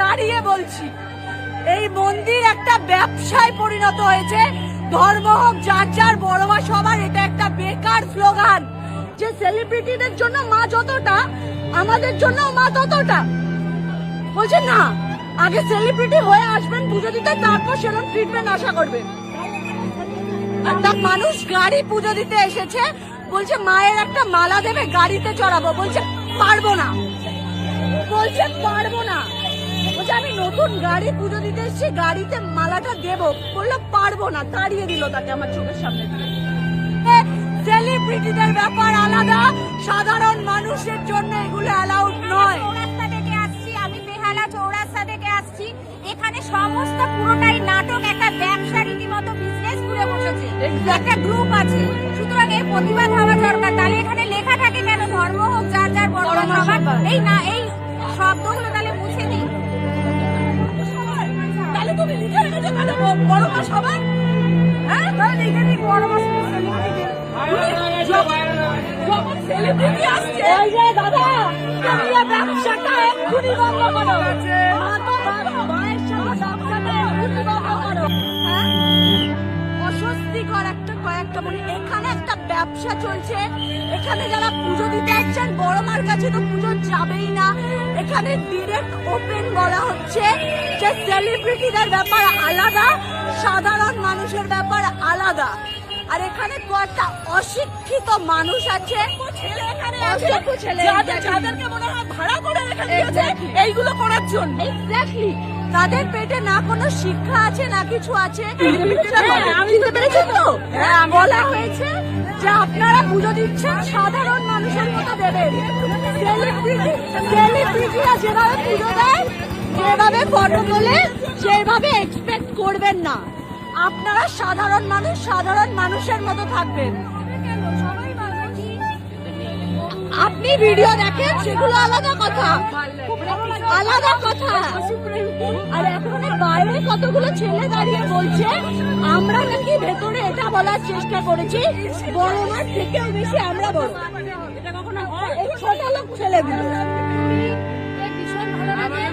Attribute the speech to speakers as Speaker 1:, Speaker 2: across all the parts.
Speaker 1: দাঁড়িয়ে বলছি, এই মন্দির একটা ব্যবসায় পরিণত হয়েছে। ধর্ম হোক যার যার, বড় বা সবার, এটা একটা বেকার স্লোগান। যে সেলিব্রিটিদের জন্য মা যতটা, আমাদের জন্য মা ততটা। বলছে না, আগে সেলিব্রিটি হয়ে আসবেন পুজো দিতে, তারপর সেরকম ট্রিটমেন্ট আশা করবেন। একটা মানুষ গাড়ি পুজো দিতে এসেছে, বলছে মায়ের একটা মালা দেবে, গাড়িতে চড়াবো। বলছে পারবো না, বলছে পারবো না। বলছে আমি নতুন গাড়ি পুজো দিতে এসেছি, গাড়িতে মালাটা দেবো। বললো পারবো না, তাড়িয়ে দিল তাকে আমার চোখের সামনে দিয়ে। সেলিব্রিটিদের ব্যাপার আলাদা, সাধারণ মানুষের জন্য এগুলো অ্যালাউড নয়।
Speaker 2: চৌরাস্তা থেকে আসছি, আমি বেহালা চৌরাস্তা থেকে আসছি। এখানে সমস্ত পুরোটাই নাটক, একটা ব্যবসা রীতিমতো বিজনেস করে বসেছে, একটা গ্রুপ আছে। সুতরাং এর প্রতিবাদ হওয়া দরকার। তাহলে এখানে লেখা থাকে কেন ধর্ম হোক যার যার, বড় সবার? এই না, এই শব্দগুলো তাহলে মুছে দিই।
Speaker 1: তাহলে তুমি লিখে রেখেছো কেন বড় মা সবার? হ্যাঁ, তাহলে লিখে দিই বড় মা সেলিব্রিটি। যখন সেলিব্রিটি আসছে, ওই যে দাদা, তুমি ব্যবসাটা এক্ষুনি বন্ধ করো। মায়ের সাথে ব্যবসাটা এক্ষুনি বন্ধ করো। অস্বস্তিকর একটা কয়েকটা বলি, এখানে একটা ব্যবসা চলছে। এখানে যারা পুজো দিতে আসছেন, বড় মার কাছে তো পুজো যাবেই না। এখানে ডিরেক্ট ওপেন বলা হচ্ছে যে সেলিব্রিটিদের ব্যাপার আলাদা, সাধারণ মানুষের ব্যাপার আলাদা। আর এখানে কয়েকটা অশিক্ষিত মানুষ আছে, যাদেরকে মনে হয় ভাড়া করে রেখে দিয়েছে এইগুলো করার জন্য। এক্স্যাক্টলি, তাদের পেটে না কোনো শিক্ষা আছে না কিছু আছে। বলা হয়েছে যে আপনারা পুজো দিচ্ছেন, সাধারণ মানুষের মতো দেবেন। সেলিব্রিটিরা যেভাবে পুজো দেয়, যেভাবে ফটো তোলে, সেভাবে এক্সপেক্ট করবেন না। আপনারা সাধারণ মানুষ, সাধারণ মানুষের মতো থাকবেন। আপনি ভিডিও দেখেন, সেগুলো আলাদা কথা, আলাদা কথা। আর এখন বাইরে কতগুলো ছেলে দাঁড়িয়ে বলছে আমরা নাকি ভেতরে এটা বলার চেষ্টা করেছি বড় মার থেকেও বেশি আমরা বড়। এই ছোট লোক ছেলেগুলো ভীষণ ভালো লাগে।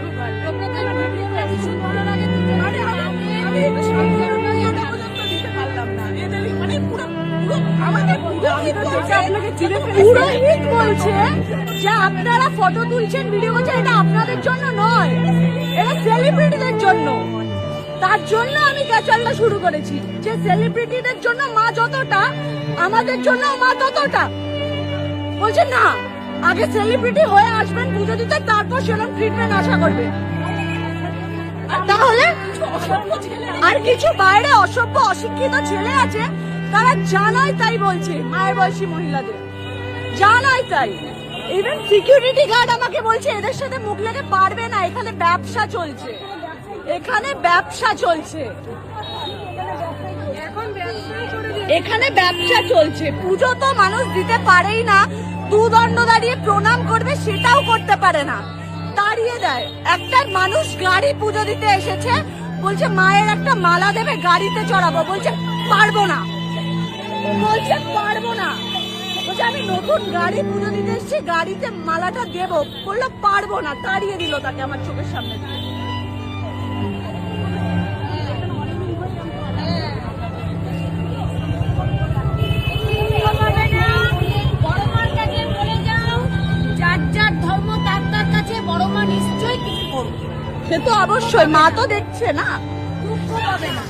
Speaker 1: আপনারা ফটো তুলছেন, ভিডিও করছেন, এটা আপনাদের জন্য নয়, এটা সেলিব্রিটিদের জন্য। তার জন্য আমি ক্যাচালটা শুরু করেছি যে সেলিব্রিটিদের জন্য মা যতটা, আমাদের জন্য মা ততটা। বলছে না, আগে সেলিব্রিটি হয়ে আসবেন পুজো দিতে, তারপর সেরকম ট্রিটমেন্ট আশা করবে। তাহলে আর কিছু বাইরে অসভ্য অশিক্ষিত ছেলে আছে, তারা জানায় তাই বলছে মায়ের বয়সী মহিলাদের, জানায় তাই। ইভেন সিকিউরিটি গার্ড আমাকে বলছে এদের সাথে মুখ লেগে পারবে না, এখানে ব্যবসা চলছে, এখানে ব্যবসা চলছে, এখানে ব্যবসা চলছে। পুজো তো মানুষ দিতে পারেই না, দুদণ্ড দাঁড়িয়ে প্রণাম করবে সেটাও করতে পারে না, তাড়িয়ে দেয়। একটা মানুষ গাড়ি পুজো দিতে এসেছে, বলছে মায়ের একটা মালা দেবে, গাড়িতে চড়াবো। বলছে পারবো না, বলছে পারবো না। বলছে আমি নতুন গাড়ি পুজো দিতে এসেছি, গাড়িতে মালাটা দেবো। বললো পারবো না, তাড়িয়ে দিল তাকে আমার চোখের সামনে দিয়ে। সে তো অবশ্যই, মা তো দেখছে না, দুঃখ পাবে না।